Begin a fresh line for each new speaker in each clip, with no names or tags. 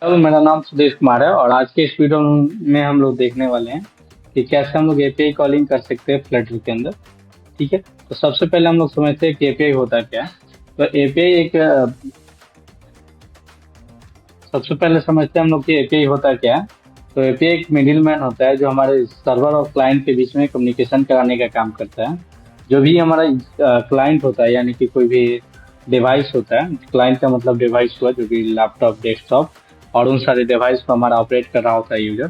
Hello, मेरा नाम सुदेश कुमार है और आज के इस वीडियो में हम लोग देखने वाले हैं कि कैसे हम लोग एपीआई कॉलिंग कर सकते हैं फ्लटर के अंदर। ठीक है। तो सबसे पहले हम लोग समझते हैं कि एपीआई होता क्या है। तो एपीआई सबसे पहले समझते हैं हम लोग कि एपीआई होता क्या है। तो एपीआई एक मिडिल मैन होता है जो हमारे सर्वर और क्लाइंट के बीच में कम्युनिकेशन कराने का काम करता है। जो भी हमारा क्लाइंट होता है, यानी कि कोई भी डिवाइस होता है, क्लाइंट का मतलब डिवाइस हुआ जो कि लैपटॉप, डेस्कटॉप और उन सारे डिवाइस को हमारा ऑपरेट कर रहा होता है यूजर।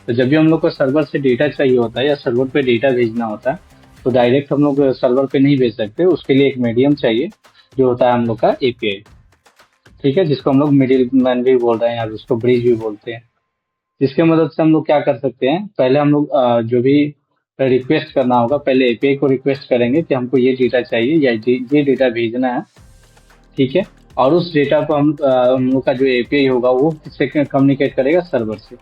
तो जब भी हम लोग को सर्वर से डेटा चाहिए होता है या सर्वर पे डेटा भेजना होता है, तो डायरेक्ट हम लोग सर्वर पे नहीं भेज सकते, उसके लिए एक मीडियम चाहिए जो होता है हम लोग का एपीआई। ठीक है, जिसको हम लोग मिडिल मैन भी बोल रहे हैं या उसको ब्रिज भी बोलते हैं। जिसके मदद से हम लोग क्या कर सकते हैं, पहले हम लोग जो भी रिक्वेस्ट करना होगा, पहले एपीआई को रिक्वेस्ट करेंगे कि हमको ये डेटा चाहिए या ये डेटा भेजना है। ठीक है। और उस डेटा को हम लोग का जो एपीआई होगा वो किससे कम्युनिकेट करेगा, सर्वर से।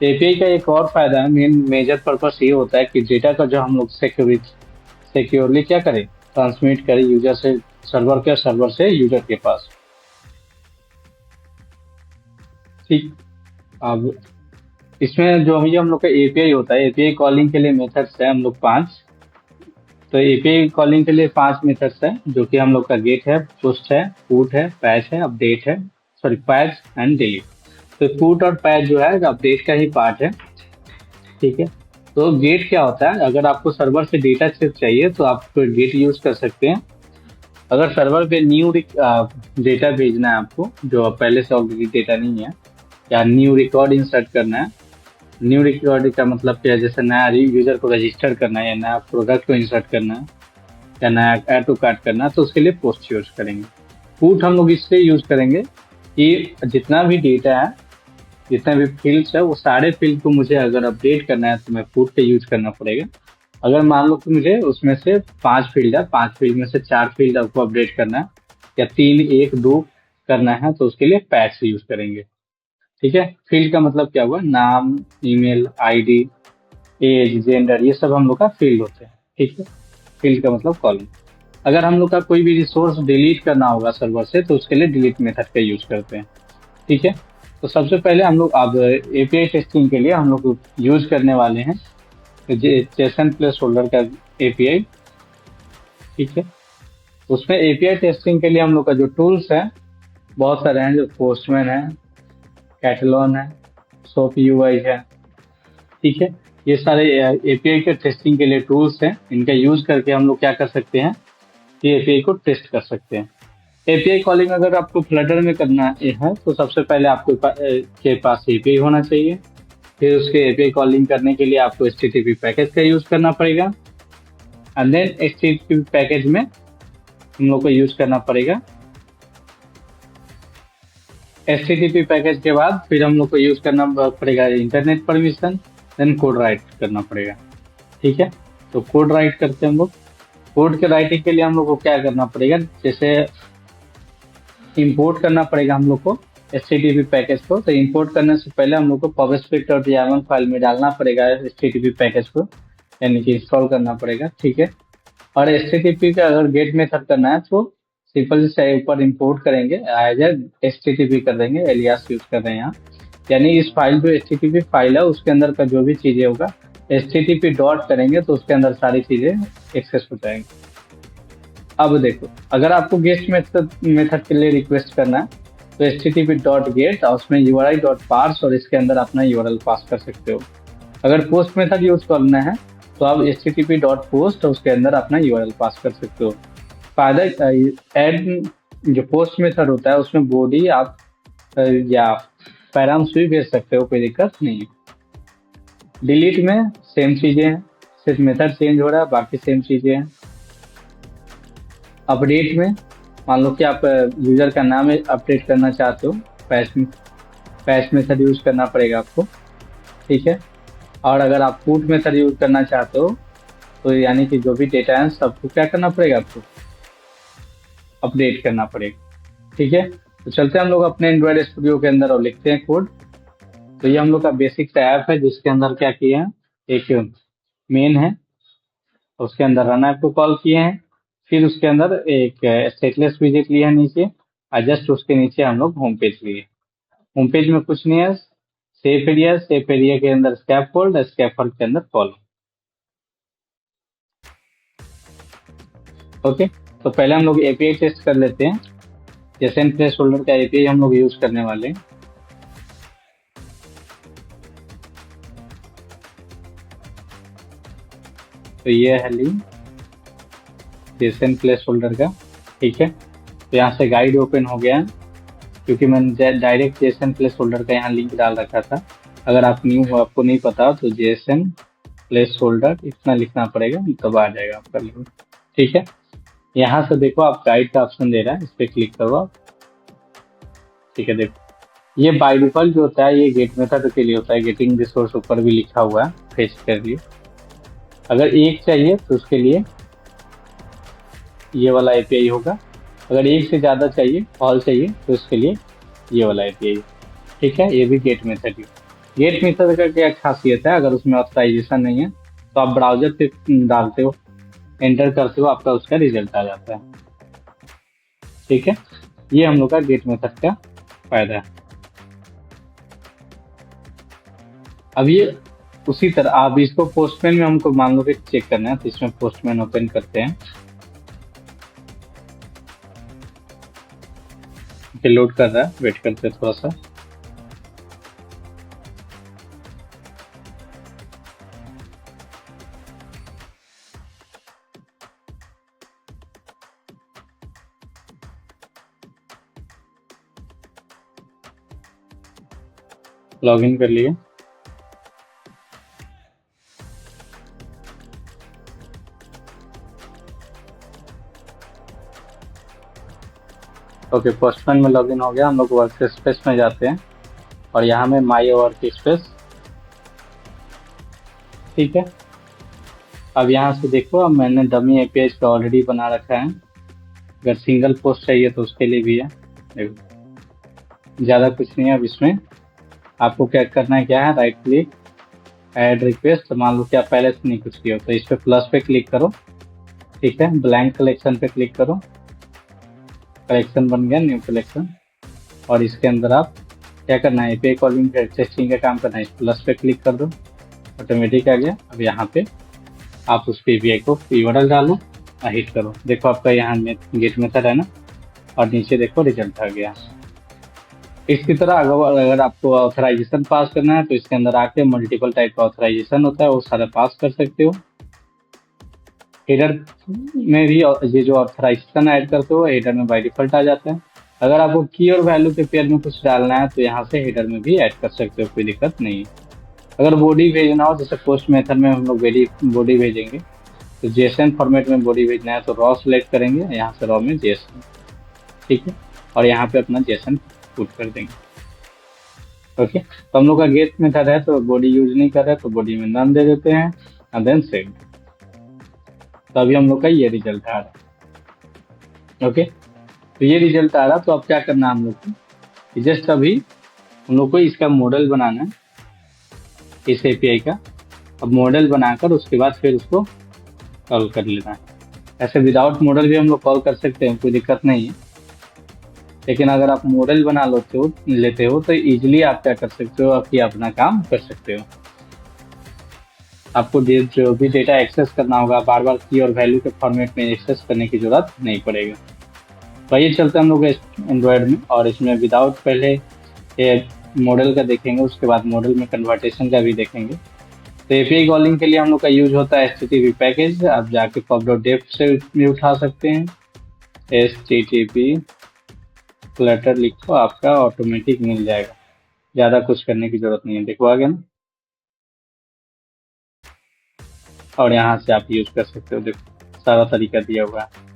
एपीआई का एक और फायदा है, मेन मेजर पर्पस ये होता है कि डेटा का जो हम लोग सिक्योरली क्या करें, ट्रांसमिट करें यूजर से सर्वर के, सर्वर से यूजर के पास। ठीक। अब इसमें जो भी हम लोग का एपीआई होता है, एपीआई कॉलिंग के लिए मेथड्स है हम लोग पांच। तो एपीआई कॉलिंग के लिए पांच मेथड्स है, जो कि हम लोग का गेट है, पुश है, पुट है, पैच है, अपडेट है। Sorry, patch and delete. तो पुट और पैच जो है अपडेट का ही पार्ट है। ठीक है। तो गेट क्या होता है, अगर आपको सर्वर से डेटा सिर्फ चाहिए तो आप गेट यूज कर सकते हैं। अगर सर्वर पे न्यू डेटा भेजना है आपको, जो पहले से ऑलरेडी डेटा नहीं है, या न्यू रिकॉर्ड इंसर्ट करना है। न्यू रिकॉर्ड का मतलब क्या है, जैसे नया यूजर को रजिस्टर करना है या नया प्रोडक्ट को इंसर्ट करना है या नया ऐड टू कार्ट करना है, तो उसके लिए पोस्ट यूज करेंगे। पुट हम लोग इससे यूज करेंगे कि जितना भी डेटा है, जितने भी फील्ड्स है, वो सारे फील्ड को मुझे अगर अपडेट करना है तो मैं पुट का यूज करना पड़ेगा। अगर मान लो कि मुझे उसमें से पांच फील्ड है, पांच फील्ड में से चार फील्ड आपको अपडेट करना है या तीन एक दो करना है, तो उसके लिए पैच यूज करेंगे। ठीक है। फील्ड का मतलब क्या हुआ, नाम, ईमेल आईडी, एज, जेंडर, ये सब हम लोग का फील्ड होते हैं। ठीक है। फील्ड का मतलब कॉलम। अगर हम लोग का कोई भी रिसोर्स डिलीट करना होगा सर्वर से, तो उसके लिए डिलीट मेथड का यूज करते हैं। ठीक है। तो सबसे पहले हम लोग अब एपीआई टेस्टिंग के लिए हम लोग यूज करने वाले हैं जेसन प्लेस होल्डर का एपीआई। ठीक है। उसमें एपीआई टेस्टिंग के लिए हम लोग का जो टूल्स है बहुत सारे हैं, जो पोस्टमैन है, कैटलॉन है, सोप यूआई है। ठीक है। ये सारे एपीआई के टेस्टिंग के लिए टूल्स हैं, इनका यूज करके हम लोग क्या कर सकते हैं कि एपीआई को टेस्ट कर सकते हैं। एपीआई कॉलिंग अगर आपको फ्लटर में करना है तो सबसे पहले आपको के पास एपीआई होना चाहिए। फिर उसके एपीआई कॉलिंग करने के लिए आपको एचटीटीपी पैकेज का यूज करना पड़ेगा। एंड देन एचटीटीपी पैकेज में हम लोग को यूज करना पड़ेगा। एचटीटीपी पैकेज के बाद फिर हम लोग को यूज करना पड़ेगा internet permission, then code write करना पड़ेगा। ठीक है। तो कोड राइट करते हैं हम लोग। कोड के राइटिंग के लिए हम लोग को क्या करना पड़ेगा, जैसे इंपोर्ट करना पड़ेगा हम लोग को एचटीटीपी पैकेज को। तो इंपोर्ट करने से पहले हम लोग को pubspec.yaml फाइल में डालना पड़ेगा एचटीटीपी पैकेज को, यानी कि इंस्टॉल करना पड़ेगा। ठीक है। और एचटीटीपी का अगर गेट मेथड करना है तो सिंपल से ऊपर इंपोर्ट करेंगे, एज एचटीटीपी कर देंगे, एलियास यूज कर रहे हैं यहाँ। यानी इस फाइल जो एचटीटीपी फाइल है उसके अंदर का जो भी चीजें होगा, एचटीटीपी डॉट करेंगे तो उसके अंदर सारी चीजें एक्सेस हो जाएंगी। अब देखो, अगर आपको गेस्ट मेथड मेथड के लिए रिक्वेस्ट करना है तो H T T P dot get और उसमें U R I dot parse और इसके अंदर अपना यूआरएल पास कर सकते हो। अगर पोस्ट मेथड यूज करना है तो आप H T T P dot post और उसके अंदर अपना यूआरएल पास कर सकते हो। फायदा एड जो पोस्ट मेथड होता है उसमें बॉडी आप या पैराम्स भी भेज सकते हो, कोई दिक्कत नहीं है। डिलीट में सेम चीजें हैं, सिर्फ मेथड चेंज हो रहा है, बाकी सेम चीजें हैं। अपडेट में मान लो कि आप यूजर का नाम अपडेट करना चाहते हो, पैच पैच मेथड यूज करना पड़ेगा आपको। ठीक है। और अगर आप पुट मेथड यूज करना चाहते हो तो यानी कि जो भी डेटा है सबको क्या करना पड़ेगा, आपको अपडेट करना पड़ेगा। ठीक है। तो चलते हैं हम लोग अपने एंड्रॉइड स्टूडियो के अंदर और लिखते हैं कोड। तो ये हम लोग का बेसिक ऐप है जिसके अंदर क्या किए हैं, एक मेन है, उसके अंदर रन ऐप को कॉल किए हैं। फिर उसके अंदर एक स्टेटलेस विजिट लिया है नीचे, और जस्ट उसके नीचे हम लोग होम पेज लिए। होम पेज में कुछ नहीं है, सेफ एरिया के अंदर स्कैफोल्ड, स्कैफोल्ड के अंदर कॉल। ओके, तो पहले हम लोग एपीआई टेस्ट कर लेते हैं। जेसन प्लेस होल्डर का एपीआई हम लोग यूज करने वाले हैं। तो ये है लिंक जेसन प्लेस होल्डर का, ठीक है। तो यहाँ से गाइड ओपन हो गया है, क्योंकि मैंने डायरेक्ट जेसन प्लेस होल्डर का यहाँ लिंक डाल रखा था। अगर आप न्यू हो, आपको नहीं पता हो, तो जेसन प्लेस होल्डर इतना लिखना पड़ेगा, तब आ जाएगा आपका लिंक, ठीक है। यहाँ से देखो आप गाइड का ऑप्शन दे रहा है, इस पर क्लिक करो आप, ठीक है। देखो ये बाय डिफॉल्ट जो होता है ये गेट मेथड के लिए होता है, गेटिंग रिसोर्स ऊपर भी लिखा हुआ है, फेच कर लिए। अगर एक चाहिए तो उसके लिए ये वाला एपीआई होगा, अगर एक से ज़्यादा चाहिए, ऑल चाहिए, तो उसके लिए ये वाला एपीआई, ठीक है। ये भी गेट मेथड ही। गेट मेथड का क्या खासियत है, अगर उसमें ऑथराइजेशन नहीं है तो आप ब्राउजर पे डालते हो, एंटर करते हो, आपका उसका रिजल्ट आ जाता है, ठीक है। ये हम लोग का गेट मेथड का फायदा है। अब ये उसी तरह आप इसको पोस्टमैन में हमको मान लो कि चेक करना है, तो इसमें पोस्टमैन ओपन करते हैं, लोड कर रहा है, वेट करते हैं थोड़ा सा। लॉगिन कर लिए। ओके, पोस्टमैन में लॉगिन हो गया। हम लोग वर्क स्पेस में जाते हैं और यहाँ में माई वर्क स्पेस, ठीक है। अब यहाँ से देखो, अब मैंने डमी एपीआई का ऑलरेडी बना रखा है। अगर सिंगल पोस्ट चाहिए तो उसके लिए भी है। देखो ज़्यादा कुछ नहीं है। अब इसमें आपको क्या करना है, क्या है, राइट क्लिक, ऐड रिक्वेस्ट। मान लो कि आप पहले से नहीं कुछ किया तो इस पे प्लस पे क्लिक करो, ठीक है। ब्लैंक कलेक्शन पे क्लिक करो, कलेक्शन बन गया, न्यू कलेक्शन। और इसके अंदर आप क्या करना है, एपीआई कॉलिंग टेस्टिंग का काम करना है। इस प्लस पे क्लिक कर दो, ऑटोमेटिक आ गया। अब यहाँ पे आप उस एपीआई को यूआरएल डालो और हिट करो। देखो आपका यहाँ गेट मेथड है ना, और नीचे देखो रिजल्ट आ गया। इसकी तरह अगर आपको ऑथराइजेशन पास करना है तो इसके अंदर आके मल्टीपल टाइप का ऑथराइजेशन होता है, वो सारा पास कर सकते हो। हेडर में भी ये जो ऑथराइजेशन ऐड करते हो, हेडर में बाय डिफॉल्ट आ जाता है। अगर आपको की और वैल्यू के पेयर में कुछ डालना है तो यहाँ से हेडर में भी ऐड कर सकते हो, कोई दिक्कत नहीं है। अगर बॉडी भेजना हो, जैसे पोस्ट मेथड में हम लोग बॉडी भेजेंगे, तो जेसन फॉर्मेट में बॉडी भेजना है तो रॉ सेलेक्ट करेंगे, यहाँ से रॉ में जेसन, ठीक है। और यहाँ पे अपना जेसन पुट कर देंगे। ओके, तो हम लोग का गेट मेथड है तो बॉडी यूज नहीं कर रहे, तो बॉडी में नन दे देते हैं और देन सेव। तो अभी हम लोग का ये रिजल्ट आ रहा है। ओके, तो ये रिजल्ट आ रहा, तो अब क्या करना है हम लोग को, जस्ट अभी हम लोग को इसका मॉडल बनाना है, इस एपीआई का। अब मॉडल बनाकर उसके बाद फिर उसको कॉल कर लेना है। ऐसे विदाउट मॉडल भी हम लोग कॉल कर सकते हैं, कोई दिक्कत नहीं है। लेकिन अगर आप मॉडल बना लेते हो तो इजीली आप क्या कर सकते हो कि अपना काम कर सकते हो। आपको जो भी डेटा एक्सेस करना होगा, बार बार की और वैल्यू के फॉर्मेट में एक्सेस करने की जरूरत नहीं पड़ेगा। तो ये चलते हम लोग एंड्रॉयड में, और इसमें विदाउट पहले मॉडल का देखेंगे, उसके बाद मॉडल में कन्वर्टेशन का भी देखेंगे। तो एपीआई कॉलिंग के लिए हम लोग का यूज होता है HTTP पैकेज। आप जाके pub.dev से भी उठा सकते हैं। HTTP फ्लटर लिखो, आपका ऑटोमेटिक मिल जाएगा, ज़्यादा कुछ करने की जरूरत नहीं है। देखो आ गया ना, और यहाँ से आप यूज कर सकते हो। देखो सारा तरीका दिया हुआ है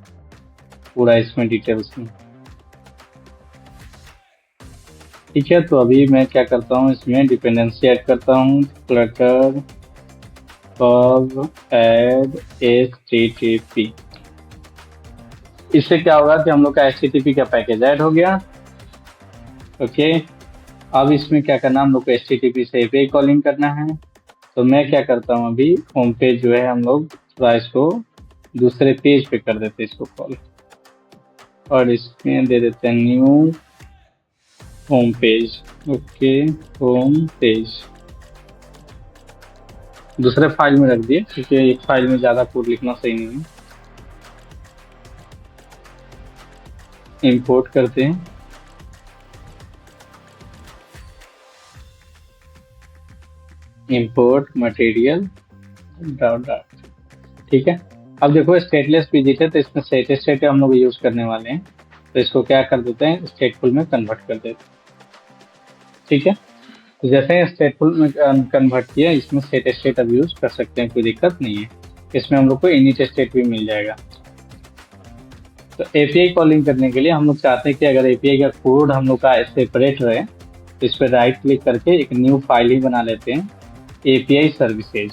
पूरा इसमें डिटेल्स में, ठीक है। तो अभी मैं क्या करता हूँ, इसमें डिपेंडेंसी ऐड करता हूँ, फ्लटर pub add HTTP। इससे क्या होगा कि हम लोग का HTTP का पैकेज ऐड हो गया। ओके, अब इसमें क्या करना, हम लोग को HTTP से API कॉलिंग करना है। तो मैं क्या करता हूँ, अभी होम पेज जो है हम लोग थोड़ा इसको दूसरे पेज पे कर देते हैं इसको कॉल, और इसमें दे देते हैं new home page. Okay, home page दूसरे फाइल में रख दिए क्योंकि एक फाइल में ज़्यादा कोड लिखना सही नहीं है। इंपोर्ट करते हैं, इंपोर्ट मटेरियल डॉट डॉट। ठीक है, अब देखो स्टेटलेस विजिट है तो इसमें सेट स्टेट हम लोग यूज करने वाले हैं, तो इसको क्या कर देते हैं, स्टेटफुल में कन्वर्ट कर देते हैं। ठीक है, तो जैसे ही स्टेटफुल में कन्वर्ट किया, इसमें सेट स्टेट अब यूज कर सकते हैं, कोई दिक्कत नहीं है। इसमें हम लोग को इनिट स्टेट भी मिल जाएगा। तो एपीआई कॉलिंग करने के लिए हम लोग चाहते हैं कि अगर एपीआई का कोड हम लोग का सेपरेट रहे, तो इस पर राइट क्लिक करके एक न्यू फाइल ही बना लेते हैं, एपीआई सर्विसेज,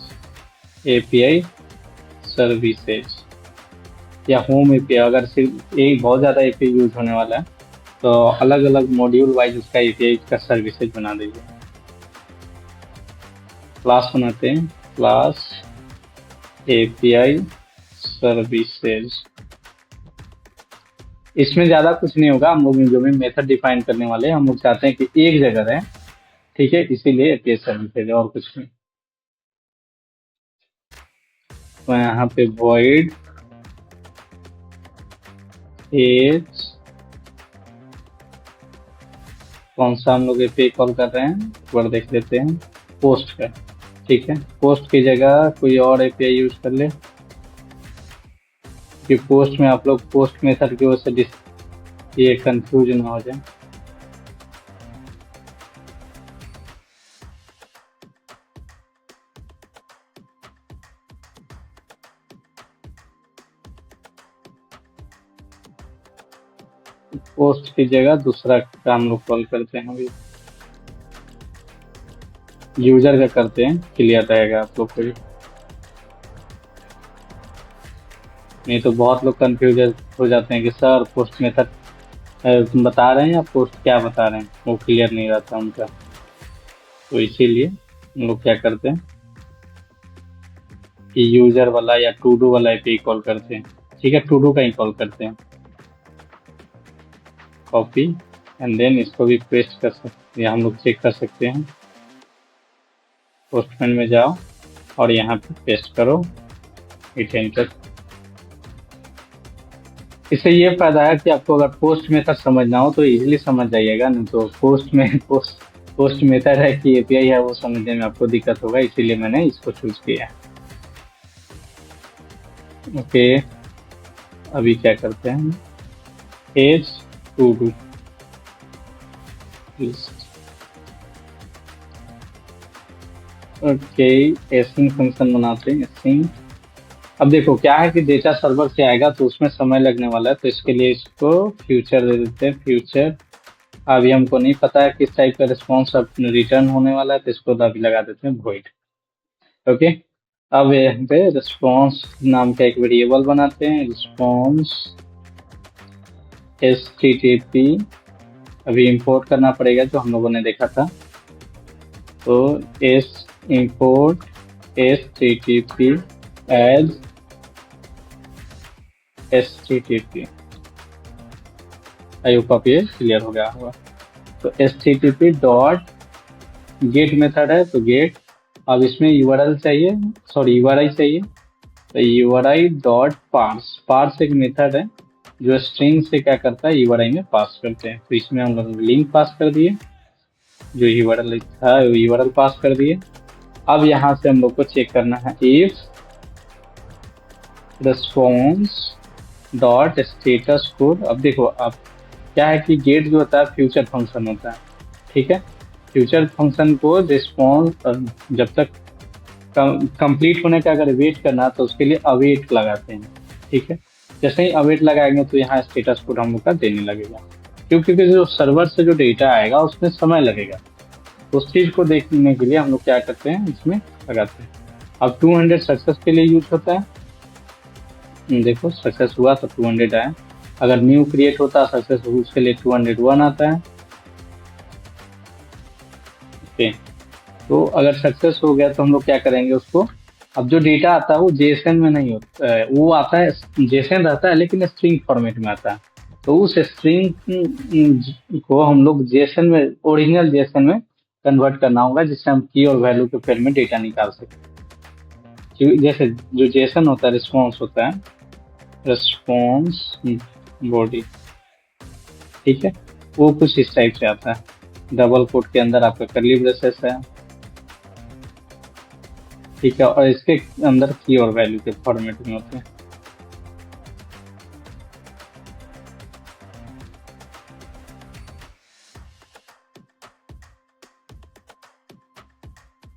एपीआई सर्विसेज या होम एपीआई। अगर सिर्फ एक बहुत ज़्यादा एपीआई यूज होने वाला है तो अलग अलग मॉड्यूल वाइज उसका एपीआई का सर्विसेज बना दीजिए। क्लास बनाते हैं, क्लास एपीआई सर्विसेज। इसमें ज़्यादा कुछ नहीं होगा, हम लोग जो भी मेथड डिफाइन करने वाले हैं हम लोग चाहते हैं कि एक जगह रहे। ठीक है, इसीलिए एपीआई सर्विसेज और कुछ नहीं। तो यहाँ पे void एज, कौन सा हम लोग एपीआई कॉल कर रहे हैं एक बार देख लेते हैं, पोस्ट का। ठीक है, पोस्ट की जगह कोई और एपीआई यूज कर ले, कि पोस्ट में आप लोग पोस्ट मेथड की वजह से ये कंफ्यूज ना हो जाए। पोस्ट की जगह दूसरा काम लोग कॉल करते हैं, अभी यूजर का करते हैं, क्लियर रहेगा आप लोग को भी। नहीं तो बहुत लोग कंफ्यूज हो जाते हैं कि सर पोस्ट मेथड तुम बता रहे हैं या पोस्ट क्या बता रहे हैं, वो क्लियर नहीं रहता उनका। तो इसीलिए हम लोग क्या करते हैं कि यूजर वाला या टू डू वाला एपीआई कॉल करते हैं। ठीक है, टू डू का ही कॉल करते हैं। कॉपी एंड देन इसको भी पेस्ट कर सकते हैं, हम लोग चेक कर सकते हैं। पोस्टमैन में जाओ और यहाँ पे पेस्ट करो, हिट एंटर। इससे ये फायदा है कि आपको अगर पोस्ट मेथड समझना हो तो इजीली समझ जाइएगा, नहीं तो पोस्ट मेथड है कि एपीआई है वो समझने में आपको दिक्कत होगा, इसीलिए मैंने इसको चूज किया। ओके, अभी क्या करते हैं, as to do list. Okay, async function बनाते हैं, एसिंग। अब देखो क्या है कि डेटा सर्वर से आएगा तो उसमें समय लगने वाला है, तो इसके लिए इसको फ्यूचर दे देते हैं, फ्यूचर। अभी हमको नहीं पता है किस टाइप का रिस्पॉन्स अब रिटर्न होने वाला है, तो इसको अभी लगा देते हैं void। ओके, अब यहाँ पे रिस्पॉन्स नाम का एक वेरिएबल बनाते हैं, रिस्पॉन्स http। अभी इंपोर्ट करना पड़ेगा जो हम लोगों ने देखा था, तो import http as http। I hope ये क्लियर हो गया होगा। तो http डॉट गेट मेथड है, तो गेट। अब इसमें URL चाहिए, सॉरी URI चाहिए, तो URI डॉट पार्स। पार्स एक मेथड है जो स्ट्रिंग से क्या करता है, URI में पास करते हैं। तो इसमें हम लोग लिंक पास कर दिए, जो URL था URL पास कर दिए। अब यहाँ से हम लोग को चेक करना है if response dot status code. अब देखो अब क्या है कि गेट जो होता है फ्यूचर फंक्शन होता है। ठीक है, फ्यूचर फंक्शन को रिस्पॉन्स जब तक कंप्लीट होने का अगर वेट करना तो उसके लिए अवेट लगाते हैं। ठीक है, जैसे ही अवेट लगाएंगे तो यहाँ स्टेटस कोड हम लोग का देने लगेगा, क्योंकि जो सर्वर से जो डेटा आएगा उसमें समय लगेगा। उस चीज़ को देखने के लिए हम लोग क्या करते हैं, इसमें लगाते हैं। अब 200 सक्सेस के लिए यूज होता है, देखो सक्सेस हुआ तो 200 आया। अगर न्यू क्रिएट होता सक्सेस उसके लिए 201 आता है। ओके, तो अगर सक्सेस हो गया तो हम लोग क्या करेंगे उसको, अब जो डेटा आता है वो जेसन में नहीं होता है, वो आता है जेसन रहता है लेकिन स्ट्रिंग फॉर्मेट में आता है। तो उस स्ट्रिंग को हम लोग जेसन में, ओरिजिनल जेसन में कन्वर्ट करना होगा, जिससे हम की और वैल्यू के पेयर में डेटा निकाल सकें। जैसे जो जेसन होता है, रिस्पॉन्स होता है, रिस्पॉन्स बॉडी, ठीक है, वो कुछ इस टाइप से आता है। डबल कोट के अंदर आपका कर्ली ब्रेसेस है, ठीक है, और इसके अंदर की और वैल्यू के फॉर्मेट में होते हैं।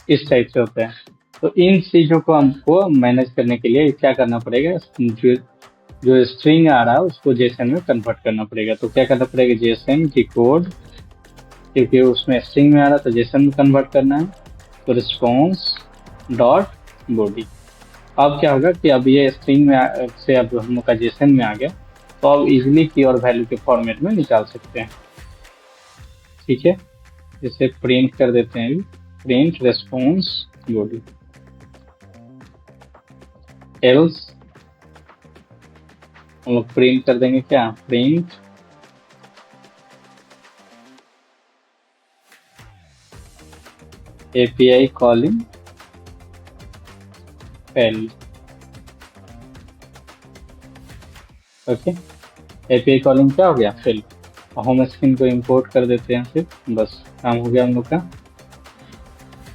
इस टाइप से होते हैं। तो इन चीजों को हमको मैनेज करने के लिए क्या करना पड़ेगा, जो स्ट्रिंग आ रहा है उसको जेसन में कन्वर्ट करना पड़ेगा। तो क्या करना पड़ेगा, जेसन की कोड, क्योंकि उसमें स्ट्रिंग में आ रहा है तो जेसन में कन्वर्ट करना है। तो रिस्पॉन्स डॉट बॉडी। अब क्या होगा कि अब ये स्ट्रिंग में से अब हम लोग का जेसन में आ गया, तो अब इजिली की और वैल्यू के फॉर्मेट में निकाल सकते हैं, ठीक है। इसे प्रिंट कर देते हैं, प्रिंट रेस्पॉन्स बॉडी, एल्स हम लोग प्रिंट कर देंगे क्या, print API calling failed. Okay, API calling क्या हो गया, फेल्ड। होम स्क्रीन को इंपोर्ट कर देते हैं, फिर बस काम हो गया हम लोग का।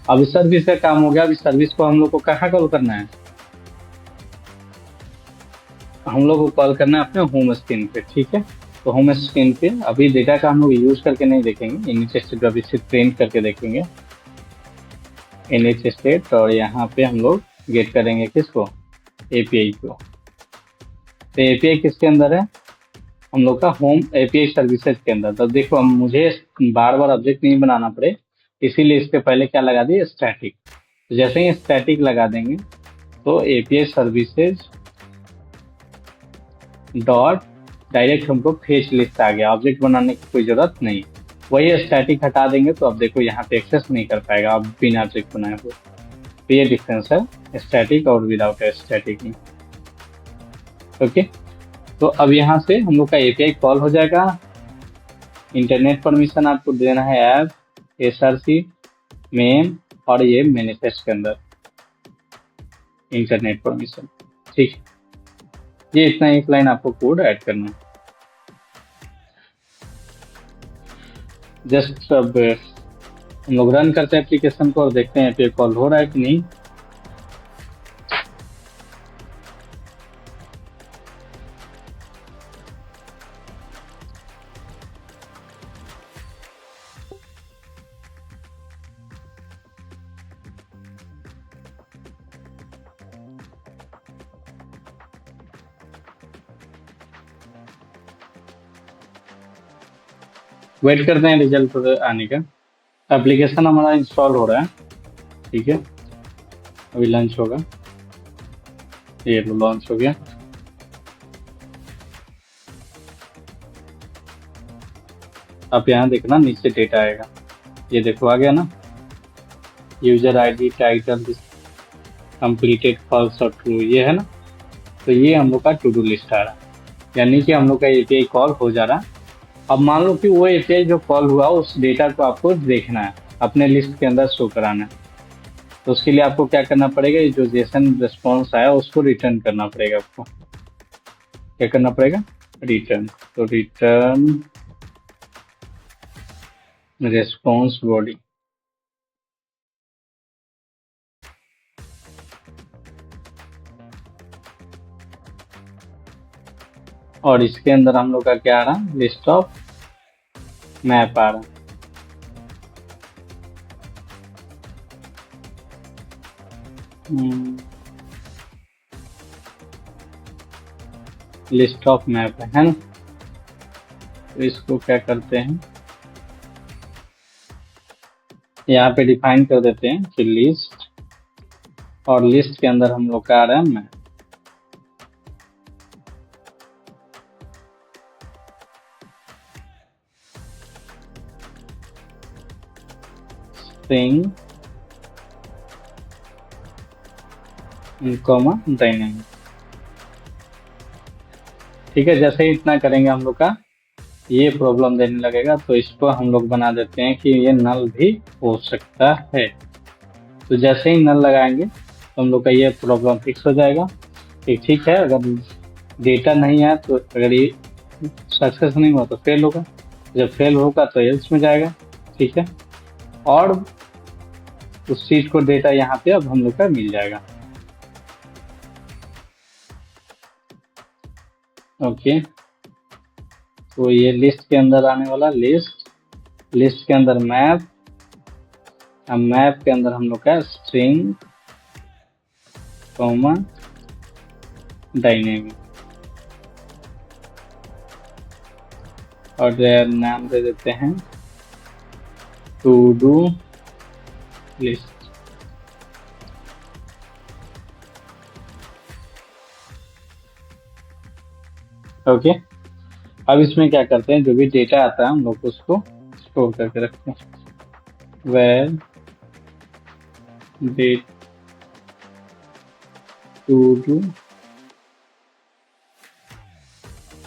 अब इस सर्विस का काम हो गया। अब इस सर्विस को हम लोग को कहाँ कॉल करना है, हम लोग को कॉल करना है अपने होम स्क्रीन पे, ठीक है। तो होम स्क्रीन पे अभी डेटा का हम लोग यूज करके नहीं देखेंगे, इनिट स्टेट अभी सिर्फ प्रिंट करके देखेंगे, इनिट स्टेट, और यहाँ पे हम लोग गेट करेंगे किसको, एपीआई को। तो एपीआई किसके अंदर है, हम लोग का होम एपीआई सर्विसेज के अंदर। तो देखो, हम मुझे बार बार ऑब्जेक्ट नहीं बनाना पड़े, इसीलिए इसके पहले क्या लगा दिए, स्टैटिक। तो जैसे ही स्टैटिक लगा देंगे तो एपीआई सर्विसेज डॉट डायरेक्ट हमको फेच लिस्ट आ गया, ऑब्जेक्ट बनाने की कोई जरूरत नहीं। वही स्टैटिक हटा देंगे तो अब देखो यहाँ पे एक्सेस नहीं कर पाएगा अब बिना ऑब्जेक्ट बनाए हुए। तो ये डिफरेंस है स्टैटिक और विदाउट स्टैटिक में। ओके, तो अब यहाँ से हम लोग का एपीआई कॉल हो जाएगा। इंटरनेट परमिशन आपको देना है ऐप, एसआरसी, मेन, और ये मैनिफेस्ट के अंदर इंटरनेट परमिशन, ठीक है। ये इतना एक लाइन आपको कोड ऐड करना है। जस्ट अब हम लोग रन करते हैं एप्लीकेशन को और देखते हैं एपीआई कॉल हो रहा है कि नहीं। वेट करते हैं रिजल्ट आने का। एप्लीकेशन हमारा इंस्टॉल हो रहा है, ठीक है, अभी लॉन्च होगा। ये लॉन्च हो गया। आप यहाँ देखना नीचे डेटा आएगा, ये देखो आ गया ना, user ID, title, completed, false और ट्रू, ये है ना। तो ये हम लोग का टू डू लिस्ट आ रहा है, यानी कि हम लोग का एपीआई कॉल हो जा रहा है। अब मान लो कि वो एपीआई जो कॉल हुआ उस डेटा को आपको देखना है, अपने लिस्ट के अंदर शो कराना है। तो उसके लिए आपको क्या करना पड़ेगा, जो जेसन रिस्पॉन्स आया उसको रिटर्न करना पड़ेगा। आपको क्या करना पड़ेगा, रिटर्न। तो रिटर्न रिस्पॉन्स बॉडी, और इसके अंदर हम लोग का क्या आ रहा है, लिस्ट ऑफ मैप आ रहा है। लिस्ट ऑफ मैप है ना। तो इसको क्या करते हैं, यहाँ पे डिफाइन कर देते हैं कि लिस्ट, और लिस्ट के अंदर हम लोग का आ रहा है मैप। स्ट्रिंग डायनामिक, ठीक है। जैसे ही इतना करेंगे हम लोग का ये प्रॉब्लम देने लगेगा, तो इसको हम लोग बना देते हैं कि ये नल भी हो सकता है। तो जैसे ही नल लगाएंगे तो हम लोग का ये प्रॉब्लम फिक्स हो जाएगा कि ठीक है, अगर डेटा नहीं आया तो अगर ये सक्सेस नहीं हुआ तो फेल होगा, जब फेल होगा तो एल्स में जाएगा। ठीक है, और उस चीज को डेटा यहाँ पे अब हम लोग का मिल जाएगा। ओके, तो ये लिस्ट के अंदर आने वाला लिस्ट के अंदर मैप, अब मैप के अंदर हम लोग का स्ट्रिंग कॉमा डायनेमिक, और नाम दे देते हैं टू डू लिस्ट। ओके, अब इसमें क्या करते हैं, जो भी डेटा आता है हम लोग उसको स्टोर करके रखते हैं। Var date to do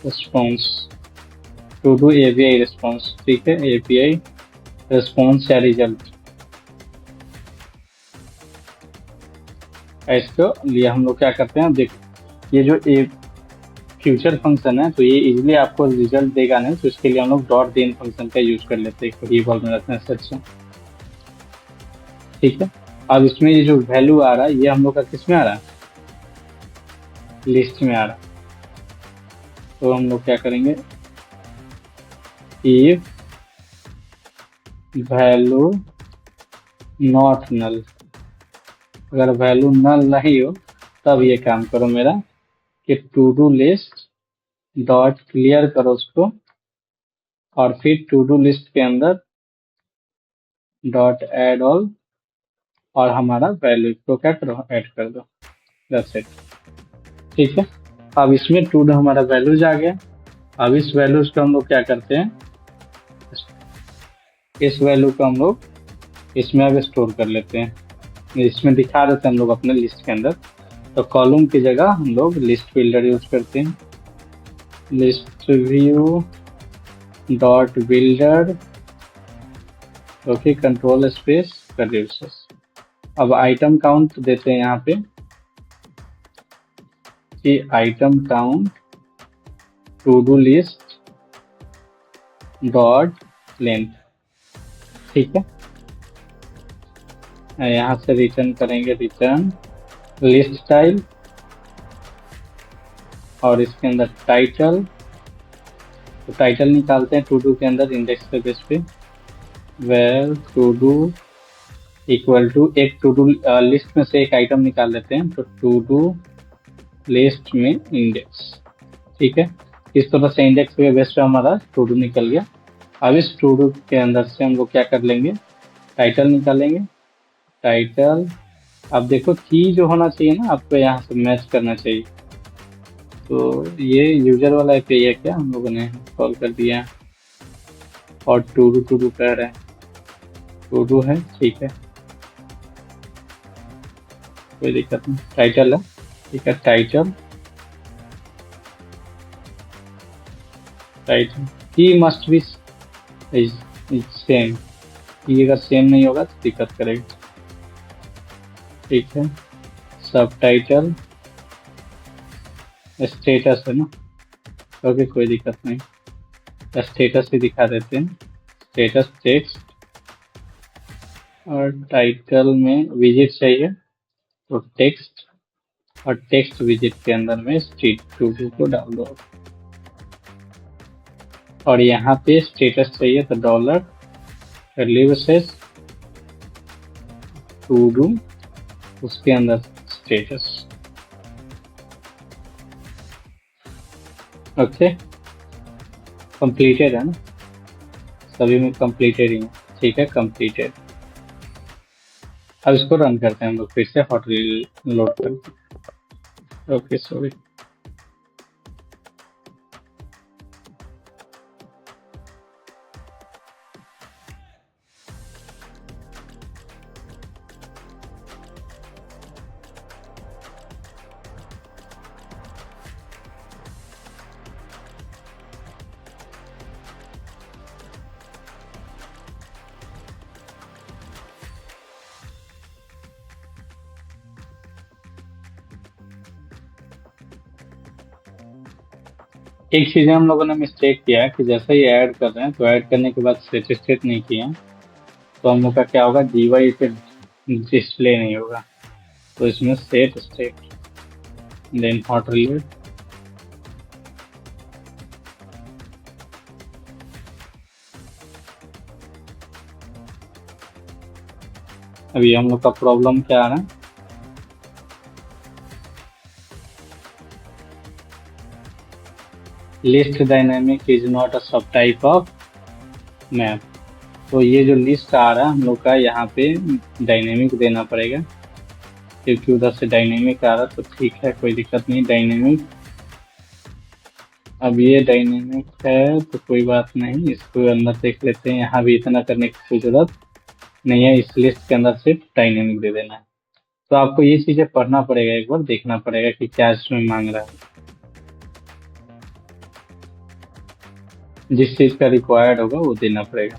response, to do API response. ठीक है, एपीआई रिस्पॉन्स या रिजल्ट, इसको लिए हम लोग क्या करते हैं, देखो ये जो फ्यूचर फंक्शन है तो ये इजीली आपको रिजल्ट देगा नहीं, तो इसके लिए हम लोग डॉट देन फंक्शन का यूज कर लेते हैं वेरिएबल में रखने से। ठीक है, अब इसमें ये जो वैल्यू आ रहा है ये हम लोग का किस में आ रहा है, लिस्ट में आ रहा है। तो हम लोग क्या करेंगे, इफ वैल्यू नॉट नल, अगर वैल्यू नल नहीं हो तब ये काम करो मेरा कि to do list dot clear करो उसको, और फिर टू डू लिस्ट के अंदर डॉट एड ऑल, और हमारा वैल्यू को क्या करो, ऐड कर दो। That's it. ठीक है, अब इसमें टू डू हमारा वैल्यूज आ गया। अब इस वैल्यूज को हम लोग क्या करते हैं, इस वैल्यू को हम लोग इसमें अब स्टोर कर लेते हैं। इसमें दिखा देते हैं हम लोग अपने लिस्ट के अंदर। तो कॉलम की जगह हम लोग लिस्ट बिल्डर यूज करते हैं, list view dot builder, okay, control space reduces. अब आइटम काउंट देते हैं यहाँ पे कि item count to do list dot length. ठीक है, यहाँ से रिटर्न करेंगे, रिटर्न लिस्ट स्टाइल, और इसके अंदर टाइटल, तो टाइटल निकालते हैं टू डू के अंदर इंडेक्स के बेस पे, var to do equal to एक टू डू लिस्ट में से एक आइटम निकाल लेते हैं, तो टू डू लिस्ट में इंडेक्स। ठीक है, इस तरह से इंडेक्स के बेस पे हमारा टू डू निकल गया। अब इस टू डू के अंदर से हम लोग क्या कर लेंगे, टाइटल निकालेंगे, टाइटल। अब देखो की जो होना चाहिए ना आपको यहाँ से मैच करना चाहिए, तो ये यूजर वाला एपीआई है क्या, हम लोगों ने कॉल कर दिया, और टू डू कह रहे हैं, टू डू है। ठीक है, कोई दिक्कत नहीं, टाइटल है। ठीक है, टाइटल की मस्ट बी सेम, की अगर सेम नहीं होगा तो दिक्कत करेगा। ठीक है, सब टाइटल स्टेटस है ना, ओके, कोई दिक्कत नहीं, स्टेटस ही दिखा देते हैं, स्टेटस टेक्स्ट, और टाइटल में विजिट चाहिए तो टेक्स्ट, और टेक्स्ट विजिट के अंदर में स्ट्रीट टू डू को डाल दो, और यहाँ पे स्टेटस चाहिए तो डॉलर ब्रेसेस टू डू, उसके अंदर स्टेटस। ओके, कंप्लीटेड है ना, सभी में कंप्लीटेड ही है। ठीक है, कंप्लीटेड। अब इसको रन करते हैं हम लोग फिर से, हॉट लोड करके। Okay, sorry. एक चीज़ हम लोगों ने मिस्टेक किया है कि जैसे ही ऐड कर रहे हैं तो ऐड करने के बाद सेट स्टेट नहीं किया, तो हम लोग का क्या होगा, जीवाई पे डिस्प्ले नहीं होगा। तो इसमें set state then hot relate, अभी हम लोग का प्रॉब्लम क्या आ रहा है, list dynamic is not a sub type of map. तो ये जो लिस्ट आ रहा है हम लोग का, यहाँ पे डायनेमिक देना पड़ेगा, क्योंकि उधर से डायनेमिक आ रहा, तो ठीक है कोई दिक्कत नहीं डायनेमिक। अब ये डायनेमिक है तो कोई बात नहीं, इसको अंदर देख लेते हैं, यहाँ भी इतना करने की कोई जरूरत नहीं है, इस लिस्ट के अंदर सिर्फ डायनेमिक दे देना है। तो आपको ये चीजें पढ़ना पड़ेगा, एक बार देखना पड़ेगा कि क्या इसमें मांग रहा है, जिस चीज का रिक्वायर्ड होगा वो देना पड़ेगा।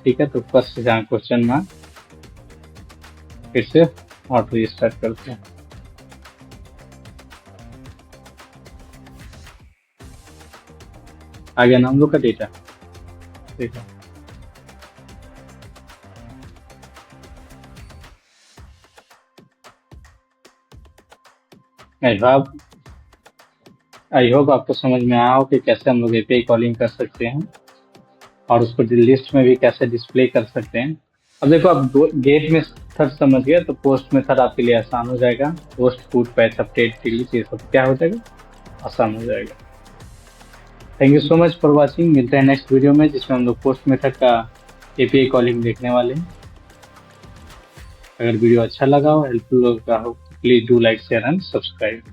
ठीक है, तो फर्स्ट यहाँ क्वेश्चन मार्क, फिर से ऑटो स्टार्ट करते हैं। आ गया ना हम लोग का डेटा, ठीक है। आई होप आपको समझ में आया हो कि कैसे हम लोग एपीआई कॉलिंग कर सकते हैं और उसको लिस्ट में भी कैसे डिस्प्ले कर सकते हैं। अब देखो, आप गेट मेथड समझ गए तो पोस्ट मेथड आपके लिए आसान हो जाएगा। Post put patch update delete ये सब क्या हो जाएगा, आसान हो जाएगा। Thank you so much for watching. मिलते हैं नेक्स्ट वीडियो में जिसमें हम लोग पोस्ट मेथड का एपीआई कॉलिंग देखने वाले हैं। अगर वीडियो अच्छा लगा हो, हेल्पफुल लगा हो, please do like share and subscribe.